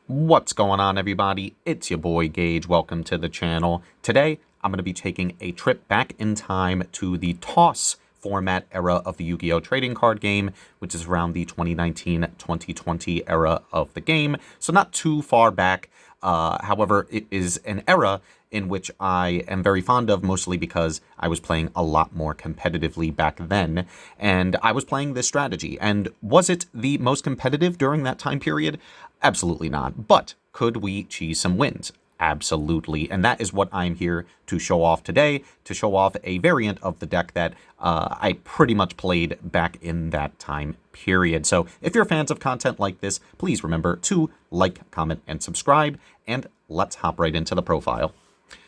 What's going on, everybody? It's your boy Gage. Welcome to the channel. Today, I'm going to be taking a trip back in time to the toss format era of the Yu-Gi-Oh! Trading card game, which is around the 2019-2020 era of the game. So not too far back. However, it is an era in which I am very fond of, mostly because I was playing a lot more competitively back then, and I was playing this strategy. And was it the most competitive during that time period? Absolutely not. But could we cheese some wins? Absolutely. And that is what I'm here to show off today, to show off a variant of the deck that I pretty much played back in that time period. So if you're fans of content like this, please remember to like, comment, and subscribe, and let's hop right into the profile.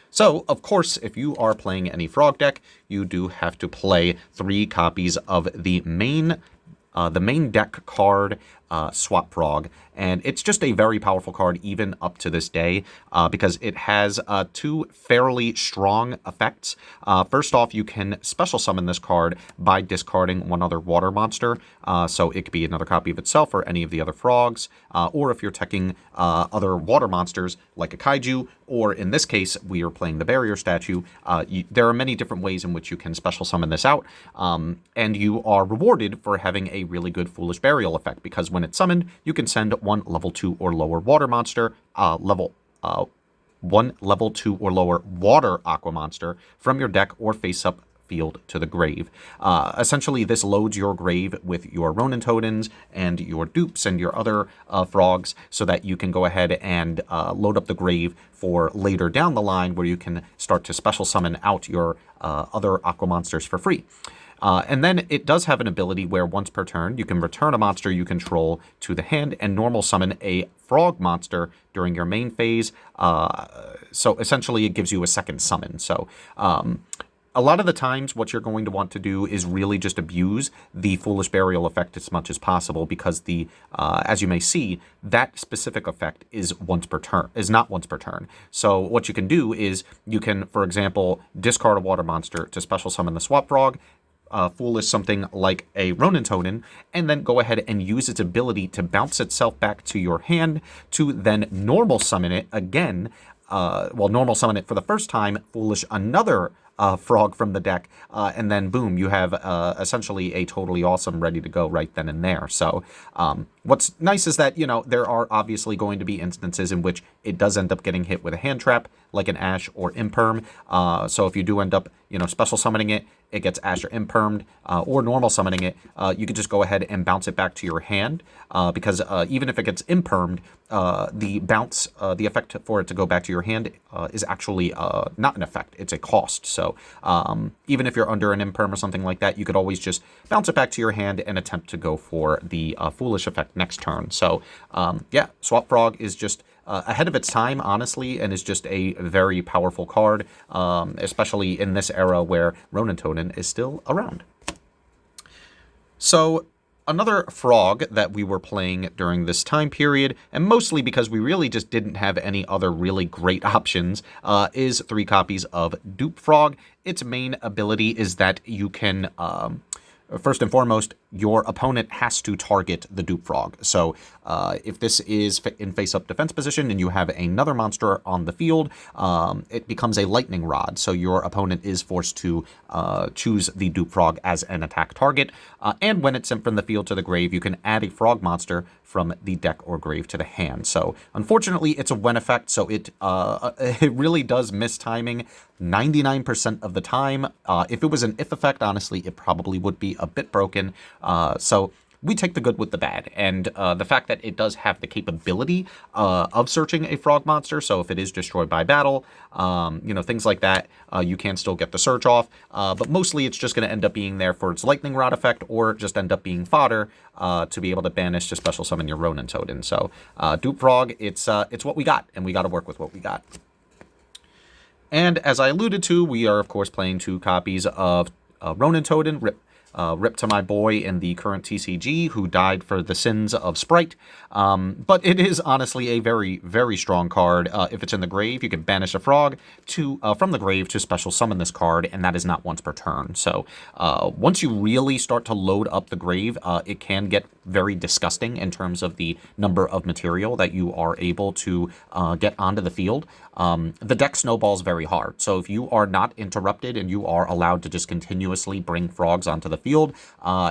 So, of course, if you are playing any frog deck, you do have to play 3 copies of the main deck card, Swap Frog, and it's just a very powerful card even up to this day because it has 2 fairly strong effects. First off, you can special summon this card by discarding one other water monster, so it could be another copy of itself or any of the other frogs, or if you're teching other water monsters like a kaiju, or in this case, we are playing the barrier statue. There are many different ways in which you can special summon this out, and you are rewarded for having a really good Foolish Burial effect, because when it's summoned, you can send one level 2 or lower water monster, one level 2 or lower water aqua monster from your deck or face-up field to the grave. Essentially, this loads your grave with your Ronin Totems and your dupes and your other frogs, so that you can go ahead and load up the grave for later down the line, where you can start to special summon out your other aqua monsters for free. And then it does have an ability where once per turn, you can return a monster you control to the hand and normal summon a frog monster during your main phase. So essentially, it gives you a second summon. So a lot of the times, what you're going to want to do is really just abuse the Foolish Burial effect as much as possible, because as you may see, that specific effect is not once per turn. So what you can do is you can, for example, discard a water monster to special summon the Swap Frog, Foolish something like a Ronin Totem, and then go ahead and use its ability to bounce itself back to your hand to then normal summon it again. Normal summon it for the first time, Foolish another frog from the deck, and then boom, you have essentially a Toadally Awesome ready to go right then and there. So what's nice is that, there are obviously going to be instances in which it does end up getting hit with a hand trap, like an Ash or Imperm. So if you do end up, special summoning it, it gets Ash or Impermed, or normal summoning it, you could just go ahead and bounce it back to your hand, because even if it gets Impermed, the effect for it to go back to your hand is actually not an effect, it's a cost. So even if you're under an Imperm or something like that, you could always just bounce it back to your hand and attempt to go for the Foolish effect next turn. So yeah, Swap Frog is just ahead of its time, honestly, and is just a very powerful card, especially in this era where Ronin Totem is still around. So another frog that we were playing during this time period, and mostly because we really just didn't have any other really great options, is 3 copies of Dupe Frog. Its main ability is that you can first and foremost, your opponent has to target the Dupe Frog. So if this is in face-up defense position and you have another monster on the field, it becomes a lightning rod. So your opponent is forced to choose the Dupe Frog as an attack target. And when it's sent from the field to the grave, you can add a frog monster from the deck or grave to the hand. So unfortunately, it's a when effect, so it really does miss timing 99% of the time. If it was an if effect, honestly, it probably would be a bit broken. So we take the good with the bad, and the fact that it does have the capability of searching a frog monster, so if it is destroyed by battle, things like that, you can still get the search off, but mostly it's just going to end up being there for its lightning rod effect, or just end up being fodder to be able to banish to special summon your Ronin Totem. So Dupe Frog, it's what we got, and we got to work with what we got. And as I alluded to, we are of course playing 2 copies of Ronin Totem, Rip to my boy in the current TCG who died for the sins of Sprite. But it is honestly a very, very strong card. If it's in the grave, you can banish a frog from the grave to special summon this card, and that is not once per turn. So once you really start to load up the grave, it can get very disgusting in terms of the number of material that you are able to get onto the field. The deck snowballs very hard. So if you are not interrupted and you are allowed to just continuously bring frogs onto the field,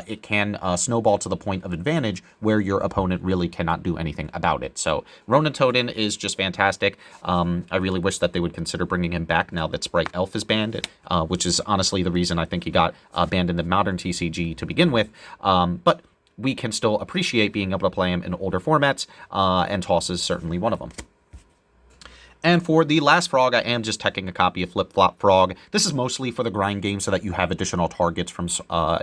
it can snowball to the point of advantage where your opponent really cannot do anything about it. So Ronin Toadin is just fantastic. I really wish that they would consider bringing him back now that Sprite Elf is banned, which is honestly the reason I think he got banned in the modern TCG to begin with. But we can still appreciate being able to play him in older formats, and Toss is certainly one of them. And for the last frog, I am just teching a copy of Flip Flop Frog. This is mostly for the grind game so that you have additional targets from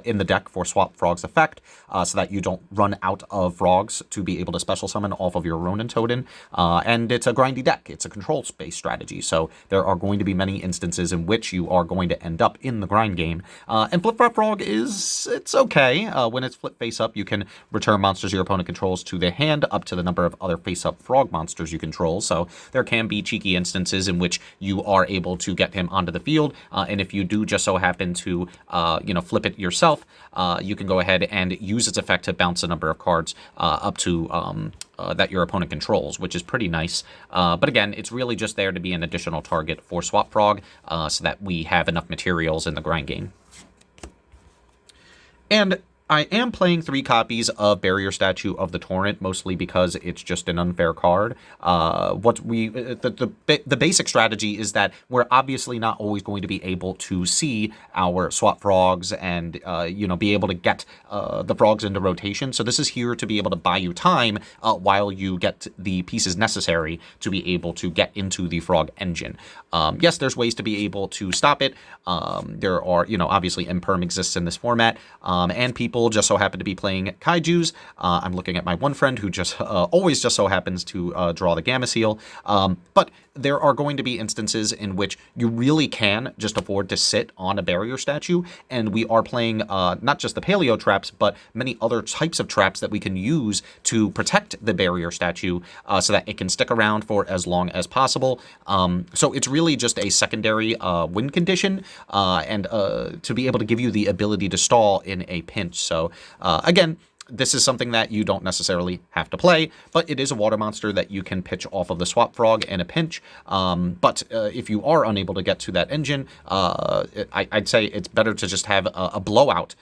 in the deck for Swap Frog's effect, so that you don't run out of frogs to be able to special summon off of your Ronin Toadin. And it's a grindy deck. It's a control space strategy, so there are going to be many instances in which you are going to end up in the grind game. And Flip Flop Frog it's okay. When it's flip face up, you can return monsters your opponent controls to their hand up to the number of other face up frog monsters you control. So there can be cheeky instances in which you are able to get him onto the field, and if you do just so happen to flip it yourself, you can go ahead and use its effect to bounce a number of cards up to that your opponent controls, which is pretty nice. But again, it's really just there to be an additional target for Swap Frog, so that we have enough materials in the grind game. And I am playing 3 copies of Barrier Statue of the Torrent, mostly because it's just an unfair card. The basic strategy is that we're obviously not always going to be able to see our swap frogs and be able to get the frogs into rotation. So this is here to be able to buy you time while you get the pieces necessary to be able to get into the frog engine. Yes, there's ways to be able to stop it. There are, obviously imperm exists in this format, and people just so happen to be playing kaijus. I'm looking at my one friend who just always just so happens to draw the Gamma Seal. But there are going to be instances in which you really can just afford to sit on a barrier statue, and we are playing not just the paleo traps, but many other types of traps that we can use to protect the barrier statue so that it can stick around for as long as possible. So it's really just a secondary win condition, and to be able to give you the ability to stall in a pinch. So again, this is something that you don't necessarily have to play, but it is a water monster that you can pitch off of the Swap Frog in a pinch. But if you are unable to get to that engine, I'd say it's better to just have a blowout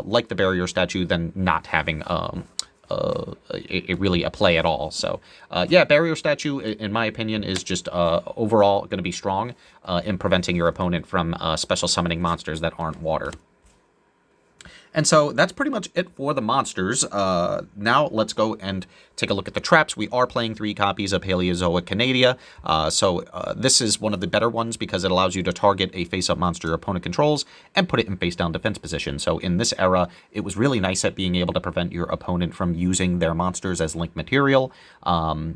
like the barrier statue than not having really a play at all. So yeah, barrier statue, in my opinion, is just overall going to be strong in preventing your opponent from special summoning monsters that aren't water. And so that's pretty much it for the monsters. Now let's go and take a look at the traps. We are playing 3 copies of Paleozoic Xyz. So this is one of the better ones because it allows you to target a face-up monster your opponent controls and put it in face-down defense position. So in this era, it was really nice at being able to prevent your opponent from using their monsters as link material,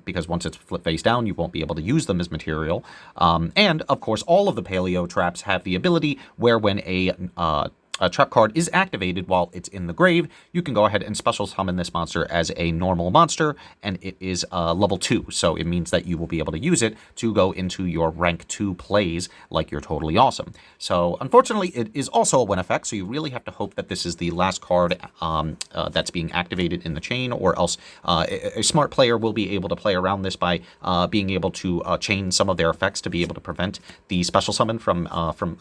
because once it's flipped face down, you won't be able to use them as material. And of course, all of the Paleo traps have the ability where when a trap card is activated while it's in the grave, you can go ahead and special summon this monster as a normal monster, and it is level 2, so it means that you will be able to use it to go into your rank 2 plays like you're Toadally Awesome. So unfortunately, it is also a win effect, so you really have to hope that this is the last card that's being activated in the chain, or else a smart player will be able to play around this by being able to chain some of their effects to be able to prevent the special summon from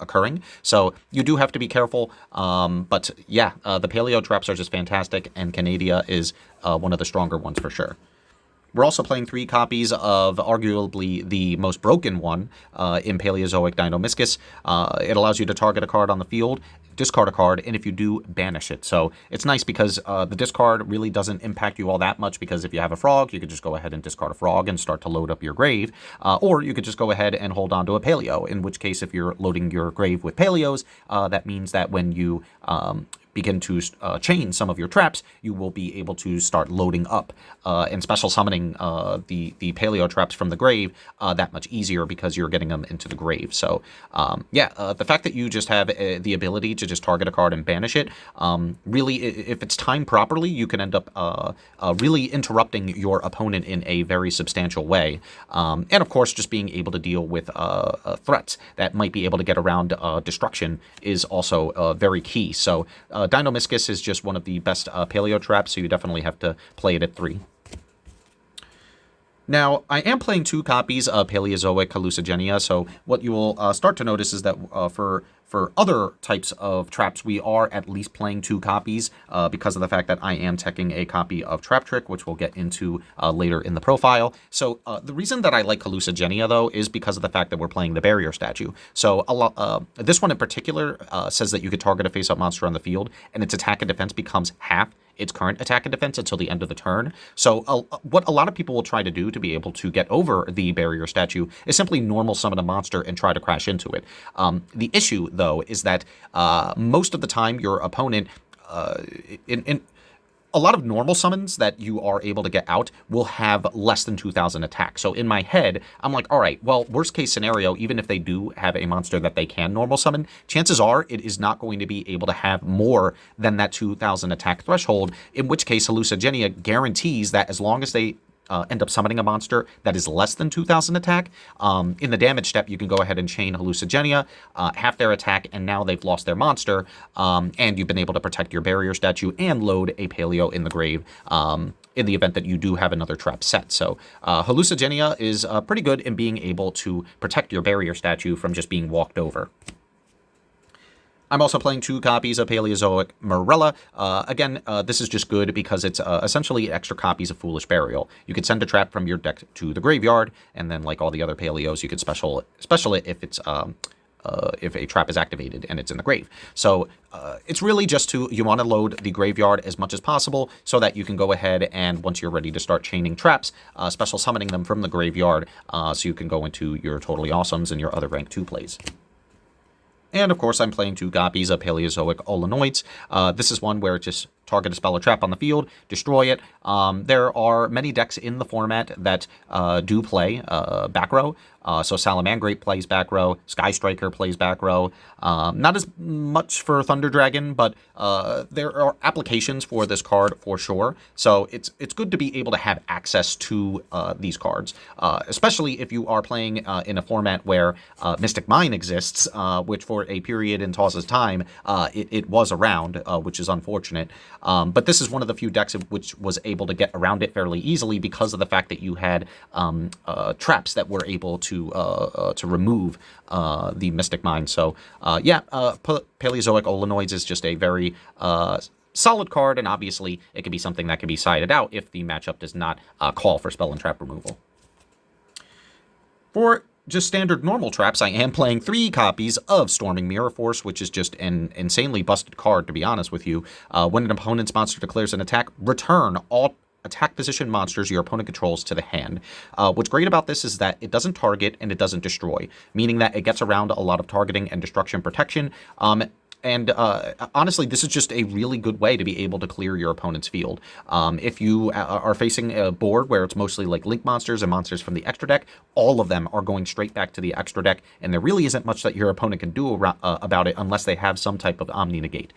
occurring. So you do have to be careful. But yeah, the Paleo traps are just fantastic, and Canadia is one of the stronger ones for sure. We're also playing 3 copies of arguably the most broken one in Paleozoic Dinomischus. It allows you to target a card on the field, discard a card, and if you do, banish it. So it's nice because the discard really doesn't impact you all that much, because if you have a frog, you could just go ahead and discard a frog and start to load up your grave. Or you could just go ahead and hold on to a paleo, in which case if you're loading your grave with paleos, that means that when you begin to chain some of your traps, you will be able to start loading up and special summoning the paleo traps from the grave that much easier because you're getting them into the grave. So the fact that you just have the ability to just target a card and banish it, really, if it's timed properly, you can end up really interrupting your opponent in a very substantial way. And of course, just being able to deal with threats that might be able to get around destruction is also very key. So Dinomischus is just one of the best paleo traps, so you definitely have to play it at 3. Now, I am playing 2 copies of Paleozoic Hallucigenia, so what you will start to notice is that for other types of traps, we are at least playing 2 copies because of the fact that I am teching a copy of Trap Trick, which we'll get into later in the profile. So the reason that I like Hallucigenia, though, is because of the fact that we're playing the Barrier Statue. So this one in particular says that you could target a face-up monster on the field, and its attack and defense becomes half its current attack and defense until the end of the turn. So what a lot of people will try to do to be able to get over the Barrier Statue is simply normal summon a monster and try to crash into it. The issue, though, is that most of the time your opponent, in a lot of normal summons that you are able to get out will have less than 2,000 attack. So in my head, I'm like, all right, well, worst case scenario, even if they do have a monster that they can normal summon, chances are it is not going to be able to have more than that 2,000 attack threshold, in which case Hallucigenia guarantees that as long as they end up summoning a monster that is less than 2,000 attack. In the damage step, you can go ahead and chain Hallucigenia, half their attack, and now they've lost their monster, and you've been able to protect your Barrier Statue and load a Paleo in the grave in the event that you do have another trap set. So Hallucigenia is pretty good in being able to protect your Barrier Statue from just being walked over. I'm also playing 2 copies of Paleozoic Morella. Again, this is just good because it's essentially extra copies of Foolish Burial. You could send a trap from your deck to the graveyard, and then like all the other Paleos, you could special it if it's if a trap is activated and it's in the grave. So it's really just you want to load the graveyard as much as possible so that you can go ahead and once you're ready to start chaining traps, special summoning them from the graveyard so you can go into your Toadally Awesomes and your other rank 2 plays. And of course, I'm playing 2 copies of Paleozoic Olenoids. This is one where it just target a spell or trap on the field, destroy it. There are many decks in the format that do play back row. So Salamandrake plays back row, Sky Striker plays back row. Not as much for Thunder Dragon, but there are applications for this card for sure. So it's good to be able to have access to these cards, especially if you are playing in a format where Mystic Mine exists, which for a period in Toss's time, it was around, which is unfortunate. But this is one of the few decks which was able to get around it fairly easily because of the fact that you had traps that were able to remove the Mystic Mine. So Paleozoic Olenoids is just a very solid card, and obviously it can be something that can be sided out if the matchup does not call for spell and trap removal. For just standard normal traps, I am playing 3 copies of Storming Mirror Force, which is just an insanely busted card, to be honest with you. When an opponent's monster declares an attack, return all attack position monsters your opponent controls to the hand. What's great about this is that it doesn't target and it doesn't destroy, meaning that it gets around a lot of targeting and destruction protection. And honestly, this is just a really good way to be able to clear your opponent's field. If you are facing a board where it's mostly like link monsters and monsters from the extra deck, all of them are going straight back to the extra deck, and there really isn't much that your opponent can do about it unless they have some type of Omni Negate.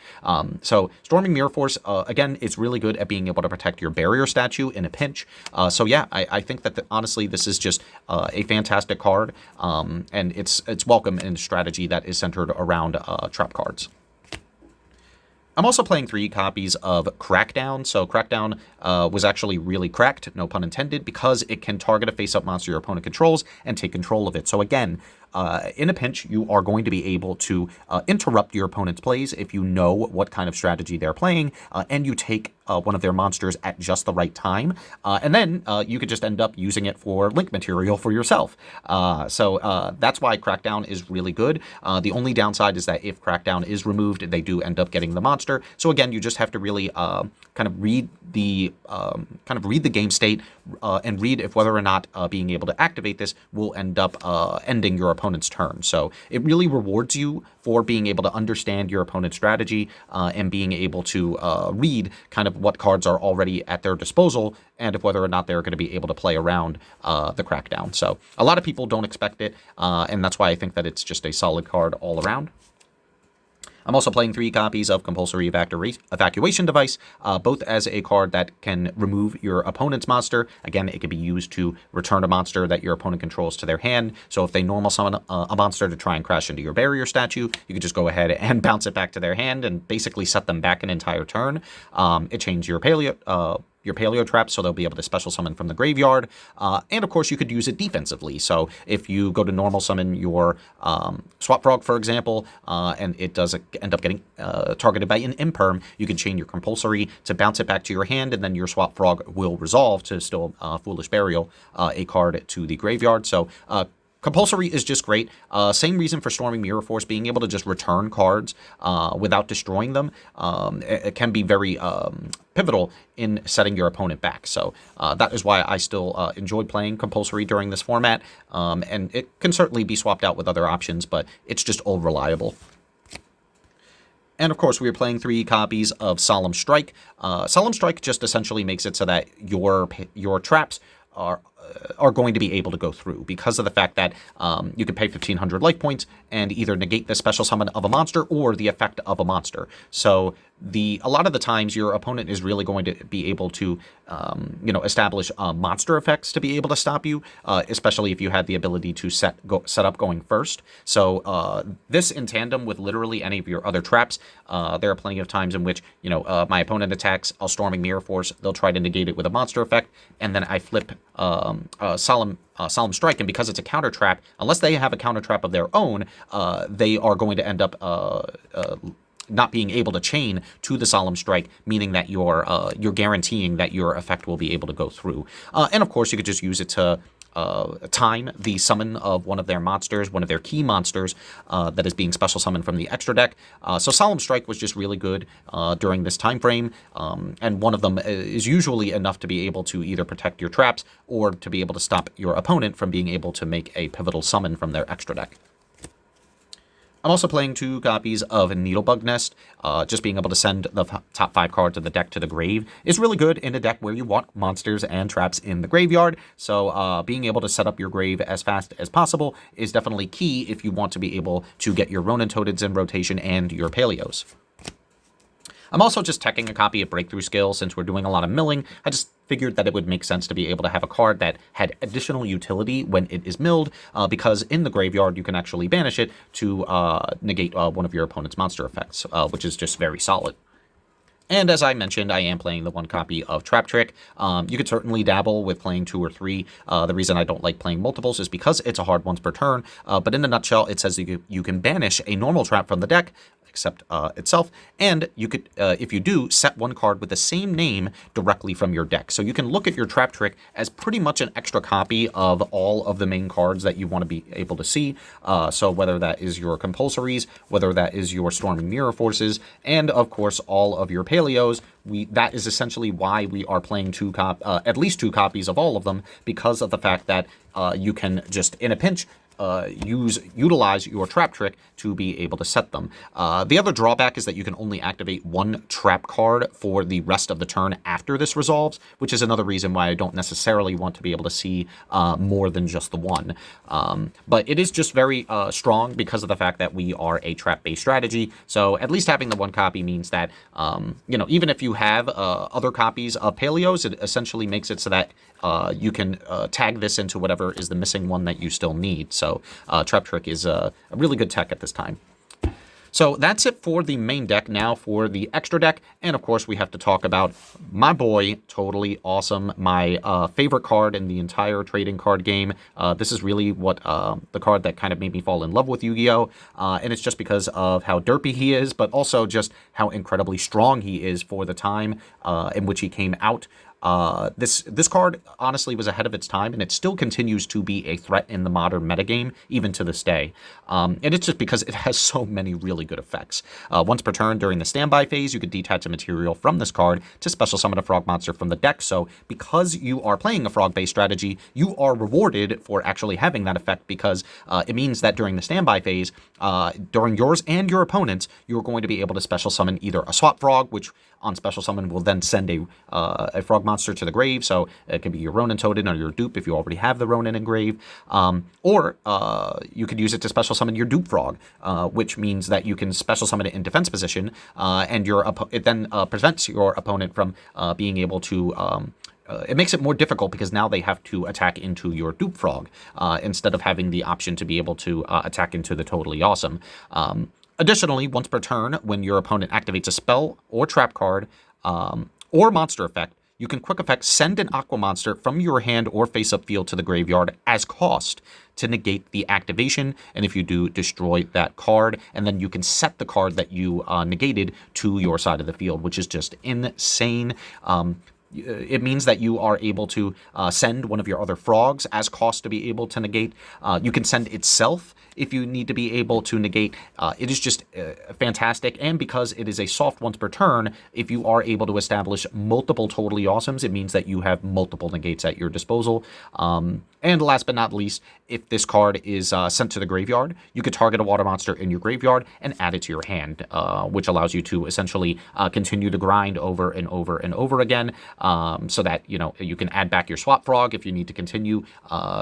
So Storming Mirror Force, again, it's really good at being able to protect your Barrier Statue in a pinch. I think that honestly, this is just a fantastic card, and it's welcome in a strategy that is centered around trap cards. I'm also playing 3 copies of Crackdown. So Crackdown was actually really cracked, no pun intended, because it can target a face-up monster your opponent controls and take control of it. So again, in a pinch, you are going to be able to interrupt your opponent's plays if you know what kind of strategy they're playing, and you take one of their monsters at just the right time, and then you could just end up using it for link material for yourself. So that's why Crackdown is really good. The only downside is that if Crackdown is removed, they do end up getting the monster. So again, you just have to really kind of read the kind of read the game state and read if whether or not being able to activate this will end up ending your opponent's turn. So it really rewards you for being able to understand your opponent's strategy and being able to read kind of what cards are already at their disposal and if whether or not they're going to be able to play around the crackdown. So a lot of people don't expect it, and that's why I think that it's just a solid card all around. I'm also playing 3 copies of Compulsory Evacuation Device, both as a card that can remove your opponent's monster. Again, it can be used to return a monster that your opponent controls to their hand. So if they normal summon a monster to try and crash into your barrier statue, you can just go ahead and bounce it back to their hand and basically set them back an entire turn. It changes your Paleo traps, so they'll be able to special summon from the graveyard. And of course, you could use it defensively. So if you go to normal summon your Swap Frog, for example, and it does end up getting targeted by an Imperm, you can chain your Compulsory to bounce it back to your hand, and then your Swap Frog will resolve to still Foolish Burial a card to the graveyard. So Compulsory is just great. Same reason for Storming Mirror Force, being able to just return cards without destroying them. It can be very pivotal in setting your opponent back. So that is why I still enjoyed playing Compulsory during this format. And it can certainly be swapped out with other options, but it's just all reliable. And of course, we are playing 3 copies of Solemn Strike. Solemn Strike just essentially makes it so that your traps are going to be able to go through because of the fact that you can pay 1,500 life points and either negate the special summon of a monster or the effect of a monster. So a lot of the times your opponent is really going to be able to establish monster effects to be able to stop you, especially if you had the ability to set up going first. So this in tandem with literally any of your other traps, there are plenty of times in which my opponent attacks, I'll Storming Mirror Force, they'll try to negate it with a monster effect, and then I flip Solemn Strike, and because it's a counter trap, unless they have a counter trap of their own, they are going to end up not being able to chain to the Solemn Strike, meaning that you're guaranteeing that your effect will be able to go through. And of course, you could just use it to time the summon of one of their monsters, one of their key monsters that is being special summoned from the extra deck. So Solemn Strike was just really good during this time frame, and one of them is usually enough to be able to either protect your traps or to be able to stop your opponent from being able to make a pivotal summon from their extra deck. I'm also playing 2 copies of Needlebug Nest. Just being able to send the top 5 cards of the deck to the grave is really good in a deck where you want monsters and traps in the graveyard. So being able to set up your grave as fast as possible is definitely key if you want to be able to get your Ronin Toads in rotation and your Paleos. I'm also just teching a copy of Breakthrough Skill. Since we're doing a lot of milling, I just figured that it would make sense to be able to have a card that had additional utility when it is milled, because in the graveyard you can actually banish it to negate one of your opponent's monster effects, which is just very solid. And as I mentioned, I am playing the 1 copy of Trap Trick. You could certainly dabble with playing 2 or 3. The reason I don't like playing multiples is because it's a hard once per turn, but in a nutshell, it says you can banish a normal trap from the deck, except itself, and you could, if you do, set 1 card with the same name directly from your deck. So you can look at your Trap Trick as pretty much an extra copy of all of the main cards that you want to be able to see. So whether that is your Compulsories, whether that is your Storming Mirror Forces, and of course all of your Paleos, that is essentially why we are playing at least 2 copies of all of them, because of the fact that you can just, in a pinch, utilize your Trap Trick to be able to set them. The other drawback is that you can only activate 1 trap card for the rest of the turn after this resolves, which is another reason why I don't necessarily want to be able to see more than just the 1. But it is just very strong because of the fact that we are a trap-based strategy. So at least having the 1 copy means that even if you have other copies of Paleos, it essentially makes it so that you can tag this into whatever is the missing one that you still need. So Trap Trick is a really good tech at this time. So that's it for the main deck. Now for the extra deck, and of course we have to talk about my boy, Toadally Awesome, my favorite card in the entire trading card game. This is really what the card that kind of made me fall in love with Yu-Gi-Oh! And it's just because of how derpy he is, but also just how incredibly strong he is for the time in which he came out. This card honestly was ahead of its time, and it still continues to be a threat in the modern metagame, even to this day. And it's just because it has so many really good effects. Once per turn during the standby phase, you could detach a material from this card to special summon a frog monster from the deck. So because you are playing a frog-based strategy, you are rewarded for actually having that effect, because it means that during the standby phase, during yours and your opponent's, you're going to be able to special summon either a swap frog, which on special summon will then send a frog monster to the grave. So it can be your Ronin Toadin or your dupe if you already have the Ronin in grave. Or you could use it to special summon your dupe frog, which means that you can special summon it in defense position, and it then prevents your opponent from being able to... it makes it more difficult because now they have to attack into your dupe frog instead of having the option to be able to attack into the Toadally Awesome. Additionally, once per turn, when your opponent activates a spell or trap card or monster effect, you can quick effect send an aqua monster from your hand or face-up field to the graveyard as cost to negate the activation, and if you do, destroy that card, and then you can set the card that you negated to your side of the field, which is just insane. It means that you are able to send one of your other frogs as cost to be able to negate. You can send itself if you need to be able to negate. It is just fantastic, and because it is a soft once per turn, if you are able to establish multiple Toadally Awesomes, it means that you have multiple negates at your disposal. And last but not least, if this card is sent to the graveyard, you could target a water monster in your graveyard and add it to your hand, which allows you to essentially continue to grind over and over and over again, so that you can add back your swap frog if you need to continue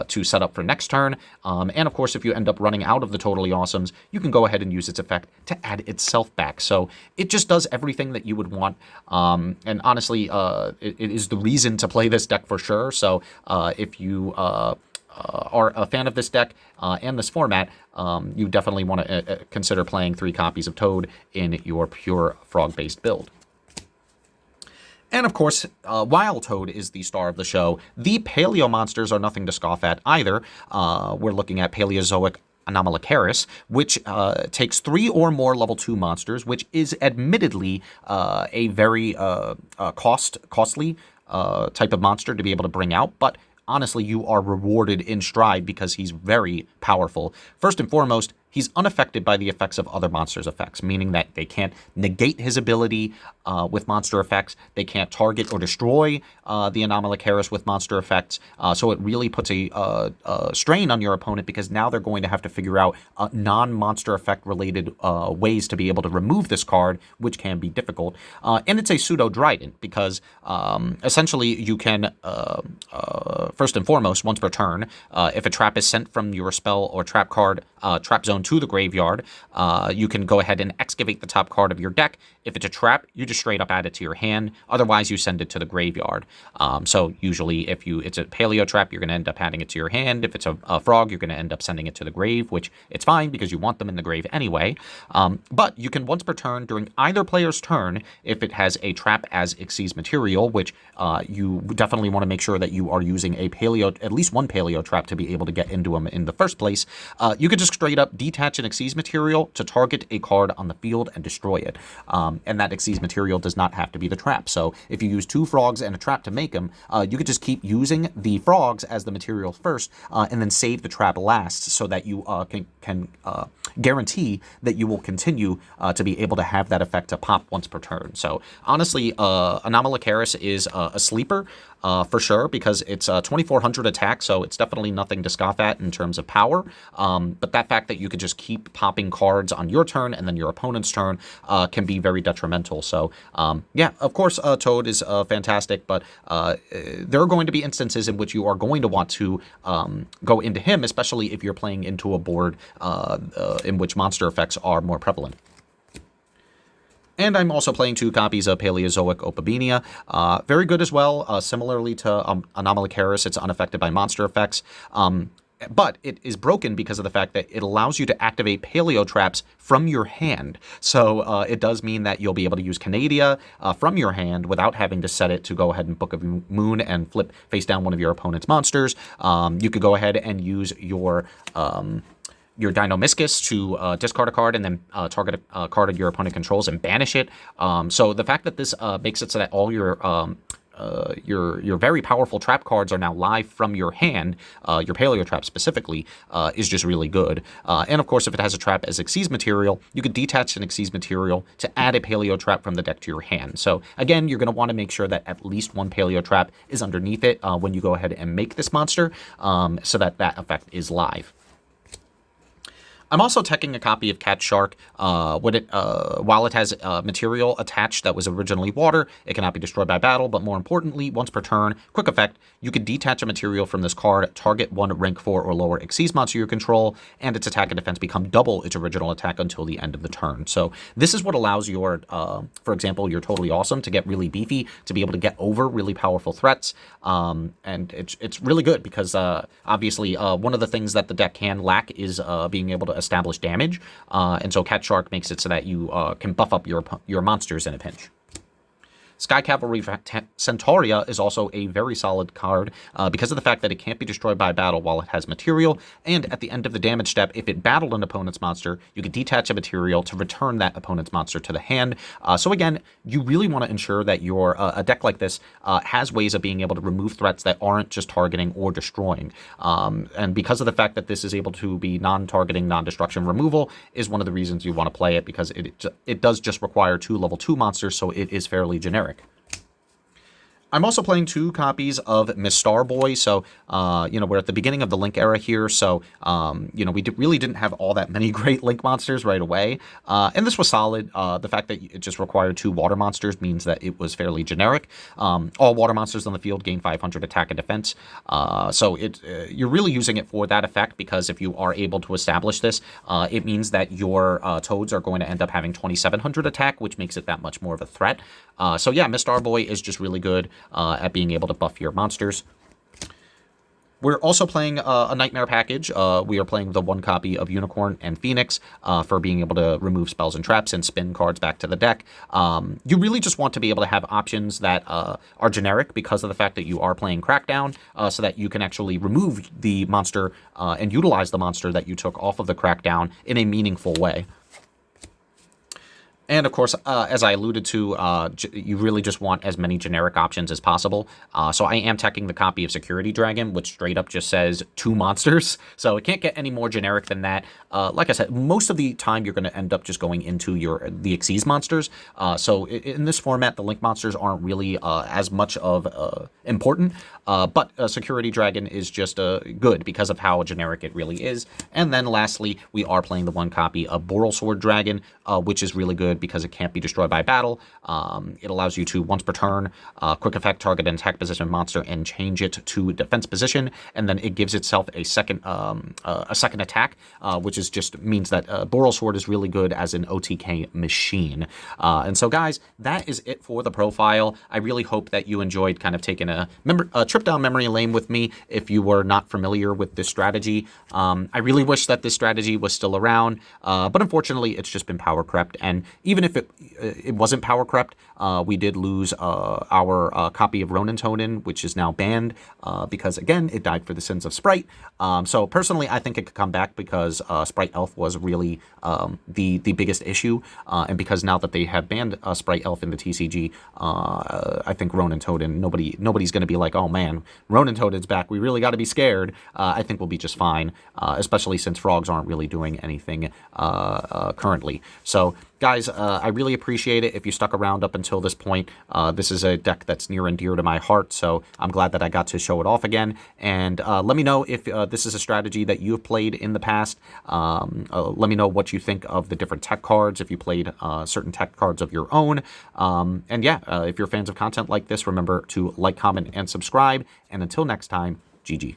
to set up for next turn. And of course, if you end up running out of the Toadally Awesomes, you can go ahead and use its effect to add itself back. So it just does everything that you would want. And honestly, it is the reason to play this deck for sure. So if you are a fan of this deck and this format, you definitely want to consider playing 3 copies of Toad in your pure frog-based build. And of course, while Toad is the star of the show, the Paleo monsters are nothing to scoff at either. We're looking at Paleozoic Xyz, which takes 3 or more level 2 monsters, which is admittedly a very costly type of monster to be able to bring out, but honestly, you are rewarded in stride because he's very powerful. First and foremost, he's unaffected by the effects of other monsters' effects, meaning that they can't negate his ability with monster effects. They can't target or destroy the Anomalocaris with monster effects. So it really puts a strain on your opponent, because now they're going to have to figure out non-monster effect related ways to be able to remove this card, which can be difficult. And it's a pseudo-Dryden, because essentially you can, first and foremost, once per turn, if a trap is sent from your spell or trap card, trap zone to the graveyard, you can go ahead and excavate the top card of your deck. If it's a trap, you just straight up add it to your hand. Otherwise, you send it to the graveyard. So usually, if it's a paleo trap, you're going to end up adding it to your hand. If it's a frog, you're going to end up sending it to the grave, which it's fine because you want them in the grave anyway. But you can once per turn during either player's turn, if it has a trap as Xyz material, which you definitely want to make sure that you are using a paleo, at least one paleo trap to be able to get into them in the first place. You could just straight up detach an Xyz material to target a card on the field and destroy it. And that Xyz material does not have to be the trap. So if you use 2 frogs and a trap to make them, you could just keep using the frogs as the material first, and then save the trap last, so that you can guarantee that you will continue to be able to have that effect to pop once per turn. So honestly, Anomalocaris is a sleeper for sure, because it's 2,400 attack, so it's definitely nothing to scoff at in terms of power. But that fact that you could just keep popping cards on your turn and then your opponent's turn can be very detrimental. So yeah, of course, Toad is fantastic, but there are going to be instances in which you are going to want to go into him, especially if you're playing into a board in which monster effects are more prevalent. And I'm also playing 2 copies of Paleozoic Opabenia. Very good as well. Similarly to Anomalocaris, it's unaffected by monster effects. But it is broken because of the fact that it allows you to activate paleo traps from your hand. So it does mean that you'll be able to use Canadia from your hand without having to set it to go ahead and Book of Moon and flip face down one of your opponent's monsters. You could go ahead and use your Dinomischus to discard a card and then target a card that your opponent controls and banish it. So the fact that this makes it so that all your your very powerful trap cards are now live from your hand, your Paleo trap specifically, is just really good. And of course, if it has a trap as Xyz material, you could detach an Xyz material to add a Paleo trap from the deck to your hand. So again, you're going to want to make sure that at least one Paleo trap is underneath it when you go ahead and make this monster, so that that effect is live. I'm also teching a copy of Cat Shark. While it has material attached that was originally water, it cannot be destroyed by battle, but more importantly, once per turn, quick effect, you could detach a material from this card, target one rank 4 or lower Xyz monster you control, and its attack and defense become double its original attack until the end of the turn. So this is what allows your, for example, your Toadally Awesome to get really beefy, to be able to get over really powerful threats, and it's really good because obviously one of the things that the deck can lack is being able to establish damage, and so Cat Shark makes it so that you can buff up your monsters in a pinch. Sky Cavalry Centauria is also a very solid card because of the fact that it can't be destroyed by battle while it has material, and at the end of the damage step, if it battled an opponent's monster, you can detach a material to return that opponent's monster to the hand. So again, you really want to ensure that your a deck like this has ways of being able to remove threats that aren't just targeting or destroying. And because of the fact that this is able to be non-targeting, non-destruction removal is one of the reasons you want to play it, because it does just require 2 level 2 monsters, so it is fairly generic. I'm also playing 2 copies of Miss Starboy, so, we're at the beginning of the Link era here, so, we really didn't have all that many great Link monsters right away, and this was solid. The fact that it just required 2 water monsters means that it was fairly generic. All water monsters on the field gain 500 attack and defense, so you're really using it for that effect, because if you are able to establish this, it means that your Toads are going to end up having 2,700 attack, which makes it that much more of a threat. So yeah, Miss Starboy is just really good at being able to buff your monsters. We're also playing a Nightmare package. We are playing the 1 copy of Unicorn and Phoenix for being able to remove spells and traps and spin cards back to the deck. You really just want to be able to have options that are generic because of the fact that you are playing Crackdown, so that you can actually remove the monster and utilize the monster that you took off of the Crackdown in a meaningful way. And of course, as I alluded to, you really just want as many generic options as possible. So I am teching the copy of Security Dragon, which straight up just says 2 monsters. So it can't get any more generic than that. Like I said, most of the time you're going to end up just going into the Xyz monsters. So in this format, the Link monsters aren't really as much of important. But Security Dragon is just good because of how generic it really is. And then lastly, we are playing the 1 copy of Boral Sword Dragon, which is really good because it can't be destroyed by battle. It allows you to, once per turn, quick effect, target an attack position monster and change it to defense position, and then it gives itself a second attack, which just means that Boral Sword is really good as an OTK machine. And so guys, that is it for the profile. I really hope that you enjoyed kind of taking a trip down memory lane with me if you were not familiar with this strategy. I really wish that this strategy was still around, but unfortunately it's just been power crept, and even if it wasn't power crept, we did lose our copy of Ronin Toadin, which is now banned because, again, it died for the sins of Sprite. So personally, I think it could come back because Sprite Elf was really the biggest issue, and because now that they have banned Sprite Elf in the TCG, I think Ronin Toadin, nobody's going to be like, oh man, Ronin Toadin's back, we really got to be scared. I think we'll be just fine, especially since frogs aren't really doing anything currently. So guys, I really appreciate it if you stuck around up until this point. This is a deck that's near and dear to my heart, so I'm glad that I got to show it off again. And let me know if this is a strategy that you've played in the past. Let me know what you think of the different tech cards, if you played certain tech cards of your own. And yeah, if you're fans of content like this, remember to like, comment, and subscribe. And until next time, GG.